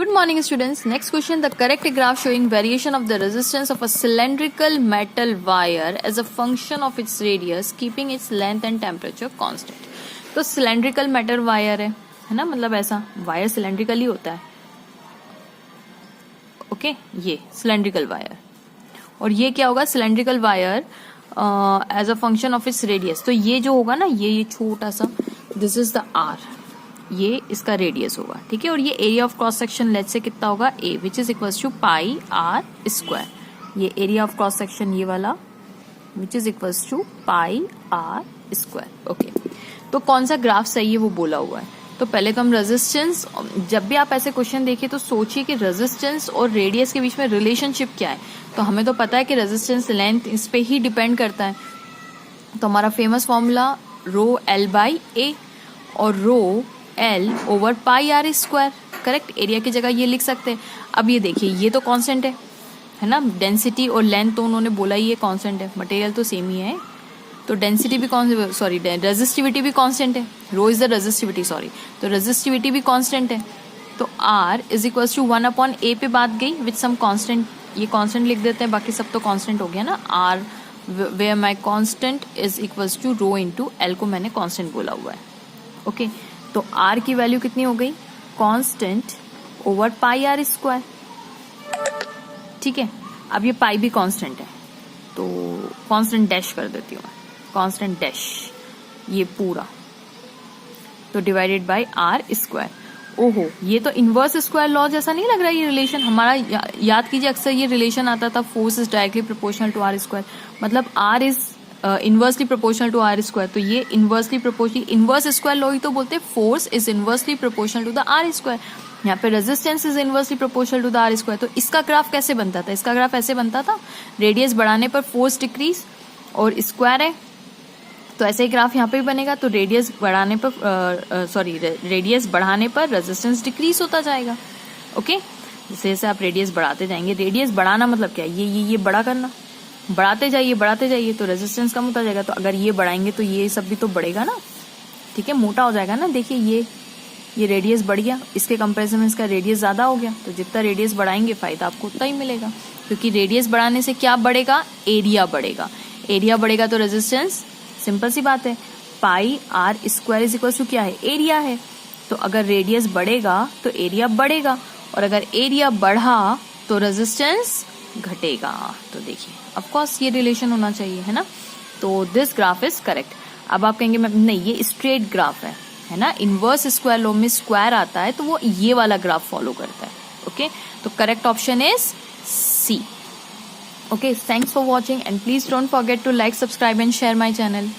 Good morning students. Next question, the correct graph showing variation of the resistance of a cylindrical metal wire as a function of its radius keeping its length and temperature constant. तो cylindrical metal wire है ना, मतलब ऐसा wire cylindrical ही होता है. Okay ये cylindrical wire और ये क्या होगा cylindrical wire as a function of its radius. तो ये जो होगा ना ये छोटा सा दिस इज द आर, ये इसका रेडियस होगा. ठीक है, और ये area of cross section let's say कितना होगा A which is equals to pi r square. ये एरिया ऑफ क्रॉस सेक्शन ये वाला which is equals to pi r square. Okay, तो कौन सा ग्राफ सही है वो बोला हुआ है. तो पहले तो हम रेजिस्टेंस, जब भी आप ऐसे क्वेश्चन देखिए तो सोचिए कि रेजिस्टेंस और रेडियस के बीच में रिलेशनशिप क्या है. तो हमें तो पता है कि रेजिस्टेंस लेंथ इस पे ही डिपेंड करता है. तो हमारा famous formula rho L by A और rho L over pi r square. Correct, area की जगह ये लिख सकते हैं. अब ये देखिए ये तो कांस्टेंट है ना, डेंसिटी और लेंथ तो उन्होंने बोला ही ये कांस्टेंट है, मटेरियल तो सेम ही है. तो डेंसिटी भी सॉरी रेजिस्टिविटी भी कांस्टेंट है. रो इज द रेजिस्टिविटी, सॉरी, तो रेजिस्टिविटी भी कांस्टेंट है. तो are is equals to 1/a पे बात गई विथ सम कांस्टेंट. ये कांस्टेंट लिख देते हैं, बाकी सब तो कांस्टेंट हो गया ना. R where my constant is equals to rho into L को मैंने कांस्टेंट बोला हुआ है. ओके, तो आर की वैल्यू कितनी हो गई, constant over pi r square. ठीक है, अब ये पाई भी कांस्टेंट है तो कांस्टेंट डैश कर देती हूँ, कांस्टेंट डैश ये पूरा, तो डिवाइडेड बाय आर स्क्वायर. ओहो, ये तो इनवर्स स्क्वायर लॉ जैसा नहीं लग रहा है ये रिलेशन हमारा. याद कीजिए अक्सर ये रिलेशन आता था force is directly proportional to r square, मतलब r is inversely proportional to r square. तो ये inversely proportional, inverse square law ही तो बोलते हैं force is inversely proportional to the r square. यहाँ पे resistance is inversely proportional to the r square. तो इसका ग्राफ कैसे बनता था, इसका ग्राफ ऐसे बनता था, रेडियस बढ़ाने पर फोर्स डिक्रीज और स्क्वायर है तो ऐसे ही ग्राफ यहाँ पे भी बनेगा. तो रेडियस बढ़ाने पर रेडियस बढ़ाने पर रेजिस्टेंस डिक्रीज होता जाएगा. ओके, जैसे जैसे आप रेडियस बढ़ाते जाएंगे, रेडियस बढ़ाना मतलब क्या, ये बड़ा करना, बढ़ाते जाइए तो रेजिस्टेंस कम होता जाएगा. तो अगर ये बढ़ाएंगे तो ये सब भी तो बढ़ेगा ना. ठीक है, मोटा हो जाएगा ना. देखिए ये रेडियस बढ़ गया, इसके कंपैरिजन में इसका रेडियस ज्यादा हो गया. तो जितना रेडियस बढ़ाएंगे फायदा आपको उतना ही मिलेगा, क्योंकि रेडियस बढ़ाने से क्या बढ़ेगा, एरिया बढ़ेगा. एरिया बढ़ेगा तो रेजिस्टेंस, सिंपल सी बात है, pi r square is equal to क्या है, एरिया है. तो अगर रेडियस बढ़ेगा तो एरिया बढ़ेगा, और अगर एरिया बढ़ा तो रेजिस्टेंस घटेगा. तो देखिए ऑफ कोर्स ये रिलेशन होना चाहिए, है ना. तो दिस ग्राफ इज करेक्ट. अब आप कहेंगे नहीं ये स्ट्रेट ग्राफ है ना, इनवर्स स्क्वायर लॉ में स्क्वायर आता है तो वो ये वाला ग्राफ फॉलो करता है. ओके, तो correct option is C. Okay, thanks for watching and please don't forget to like, subscribe and share my channel.